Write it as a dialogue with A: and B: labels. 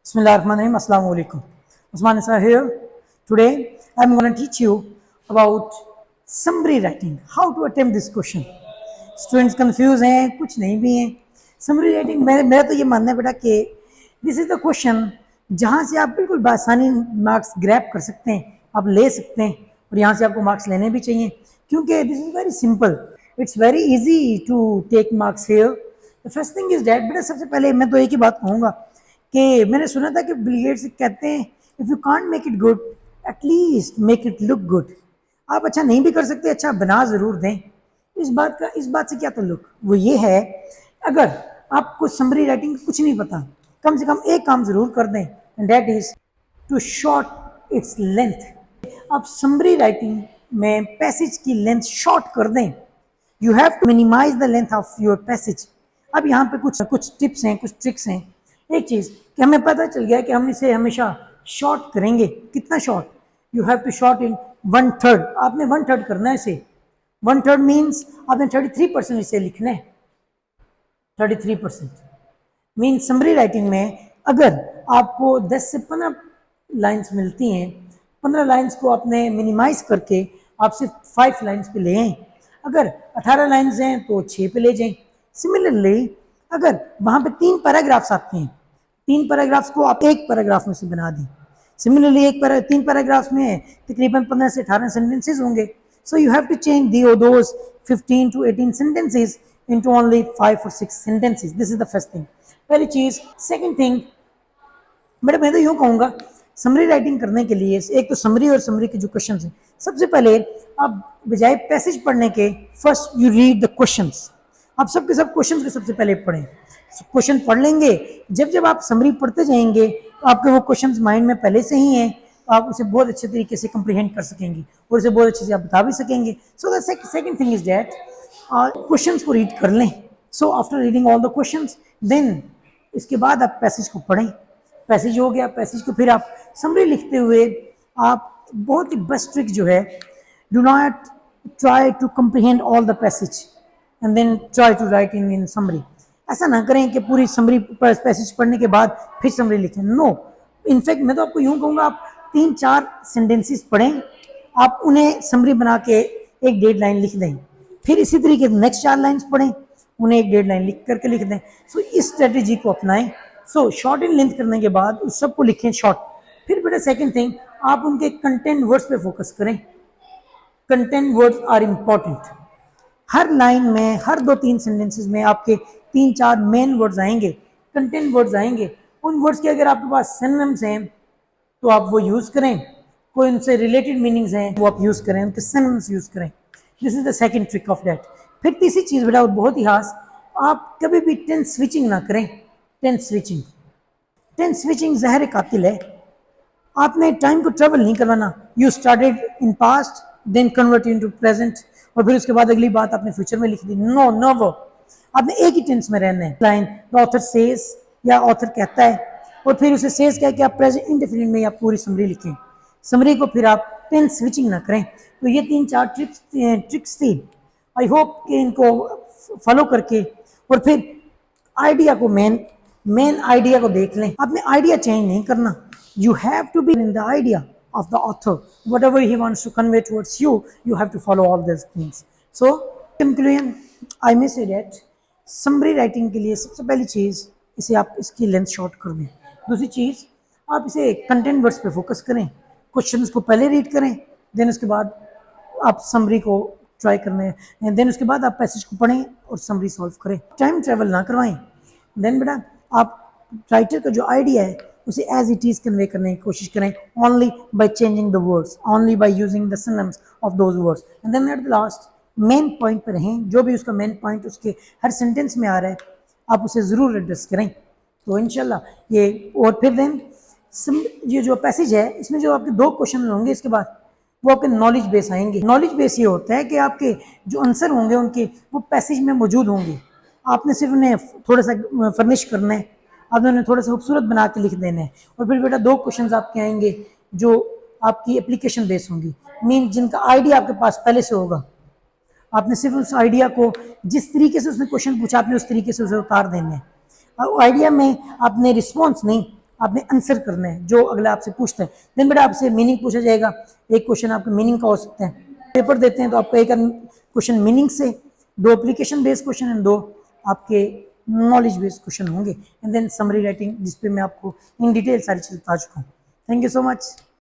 A: Bismillahirrahmanirrahim. Assalamu alaikum. Usman Issa here. Today I am going to teach you about summary writing. How to attempt this question. Students confused हैं, कुछ नहीं भी हैं. Summary writing मेरा तो ये मानना है बेटा कि this is the question जहाँ से आप बिल्कुल बासानी मार्क्स ग्रैब कर सकते हैं, आप ले सकते हैं और यहाँ से आपको मार्क्स लेने भी चाहिए क्योंकि this is very simple. It's very easy to take marks here. The first thing is that बेटा सबसे पहले मैं तो एक ही बात कहूँगा कि मैंने सुना था कि बिल गेट्स कहते हैं if you can't make it good at least make it look good. आप अच्छा नहीं भी कर सकते, अच्छा बना ज़रूर दें. इस बात से क्या ताल्लुक? वो ये है अगर आपको समरी राइटिंग कुछ नहीं पता, कम से कम एक काम ज़रूर कर दें and that is to short its length. आप समरी राइटिंग में पैसेज की लेंथ शॉर्ट कर दें. You have to minimise the length of your passage. अब यहाँ पे कुछ टिप्स हैं, कुछ ट्रिक्स हैं. एक चीज़ कि हमें पता चल गया कि हम इसे हमेशा शॉर्ट करेंगे. कितना short? You have to short in 1/3. आपने 1/3 करना है इसे. 1/3 मीन्स आपने 33% इसे लिखना है. 33% मीन्स समरी राइटिंग में अगर आपको 10 से 15 लाइन्स मिलती हैं, 15 लाइन्स को आपने मिनिमाइज करके आप सिर्फ 5 लाइन्स पे ले आएँ. अगर 18 लाइन्स हैं तो 6 पे ले जाएं. सिमिलरली अगर वहाँ पे 3 पैराग्राफ्स आते हैं, 3 पैराग्राफ्स को आप एक पैराग्राफ में से बना दें. सिमिलरली 3 पैराग्राफ्स में तकरीबन 15 से 18 सेंटेंसेस होंगे. So you have to change those 15 to 18 sentences into only 5 or 6 sentences. This is the first thing. पहली चीज़. सेकंड थिंग मैं तो यूँ कहूँगा समरी राइटिंग करने के लिए एक तो समरी और समरी के जो क्वेश्चंस हैं, सबसे पहले आप बजाय पैसेज पढ़ने के first you read the questions. आप सबके सब क्वेश्चंस को सबसे पहले पढ़ें. क्वेश्चन पढ़ लेंगे, जब आप समरी पढ़ते जाएंगे तो आपके वो क्वेश्चंस माइंड में पहले से ही हैं, आप उसे बहुत अच्छे तरीके से कंप्रीहेंड कर सकेंगे और उसे बहुत अच्छे से आप बता भी सकेंगे. So the second thing is that questions को रीड कर लें. So after reading all the questions then इसके बाद आप पैसेज को पढ़ें. पैसेज हो गया, पैसेज को फिर आप समरी लिखते हुए आप बहुत ही बेस्ट ट्रिक जो है, do not try to comprehend all the passage and then try to write in summary. ऐसा ना करें कि पूरी समरी पैसेज पढ़ने के बाद फिर समरी लिखें. नो, इनफैक्ट मैं तो आपको यूँ कहूँगा आप 3-4 सेंटेंसेस पढ़ें, आप उन्हें समरी बना के 1-1.5 लाइन लिख दें. फिर इसी तरीके से नेक्स्ट 4 लाइन्स पढ़ें, उन्हें 1-1.5 लाइन लिख करके लिख दें. सो इस स्ट्रेटेजी को अपनाएं. सो शॉर्ट इन लेंथ करने के बाद उस सबको लिखें शॉर्ट. फिर बेटा सेकेंड थिंग, आप उनके कंटेंट वर्ड्स पे फोकस करें. Content words are important. हर लाइन में, हर 2-3 सेंटेंसेस में आपके 3-4 मेन वर्ड्स आएंगे, कंटेंट वर्ड्स आएंगे. उन वर्ड्स के अगर आपके पास सिनोनिम्स हैं तो आप वो यूज़ करें, कोई उनसे रिलेटेड मीनिंग्स हैं वो आप यूज़ करें, उनके सिनोनिम्स यूज़ करें. This is the second trick of that. फिर तीसरी चीज़ बेटा बहुत ही खास, आप कभी भी टेंस स्विचिंग ना करें. टेंस स्विचिंग जहर कातिल है. आपने टाइम को ट्रेवल नहीं करवाना. You started in past then convert into present और फिर उसके बाद अगली बात आपने फ्यूचर में लिख दी. No never. आपने एक ही टेंस में रहना है. लाइन द ऑथर सेज या ऑथर कहता है और फिर उसे सेज कह के आप प्रेजेंट इंडेफिनिट में आप पूरी समरी लिखें. समरी को फिर आप टेंस स्विचिंग ना करें. तो ये 3-4 ट्रिक्स थी. आई होप कि इनको फॉलो करके और फिर आइडिया को मेन आइडिया को देख लें. आपने आइडिया चेंज नहीं करना. You have to be in the idea of the author. Whatever he wants to convey towards you, you have to follow all these things. So, conclusion, I may say that summary writing के लिए सबसे पहली चीज़ इसे आप इसकी length short कर दें. दूसरी चीज़ आप इसे कंटेंट वर्ड्स पे फोकस करें, क्वेश्चंस को पहले रीड करें, देन उसके बाद आप समरी को ट्राई करने हैं, देन उसके बाद आप पैसेज को पढ़ें और समरी सॉल्व करें. टाइम ट्रेवल ना करवाएं. देन बेटा आप राइटर का जो आइडिया है उसे एज इट इज़ कन्वे करने की कोशिश करें, only by changing the words, only by using the synonyms of those words. And then at the last main point पर रहें. जो भी उसका मेन पॉइंट उसके हर सेंटेंस में आ रहा है आप उसे ज़रूर एड्रेस करें. तो इंशाल्लाह ये. और फिर देन ये जो पैसेज है इसमें जो आपके 2 क्वेश्चन होंगे इसके बाद वो आपके नॉलेज बेस आएंगे. नॉलेज बेस ये होता है कि आपके जो आंसर होंगे उनके वो पैसेज में मौजूद होंगे. आपने सिर्फ उन्हें थोड़ा सा फर्निश करना है, आपने उन्हें थोड़ा सा खूबसूरत बना के लिख देना है. और फिर बेटा 2 क्वेश्चंस आपके आएंगे जो आपकी एप्लीकेशन बेस होंगी, मीन जिनका आइडिया आपके पास पहले से होगा. आपने सिर्फ उस आइडिया को जिस तरीके से उसने क्वेश्चन पूछा आपने उस तरीके से उसे उतार देना है. आइडिया में आपने रिस्पॉन्स नहीं, आपने आंसर करना है जो अगला आपसे पूछता है। देन बेटा आपसे मीनिंग पूछा जाएगा, एक क्वेश्चन आपका मीनिंग का हो सकता है। पेपर देते हैं तो आपका एक क्वेश्चन मीनिंग से, 2 एप्लीकेशन बेस्ड क्वेश्चन एंड 2 आपके नॉलेज बेस्ड क्वेश्चन होंगे, एंड देन समरी राइटिंग जिसपे मैं आपको इन डिटेल सारी चीज़ बता चुका हूँ। Thank you so much.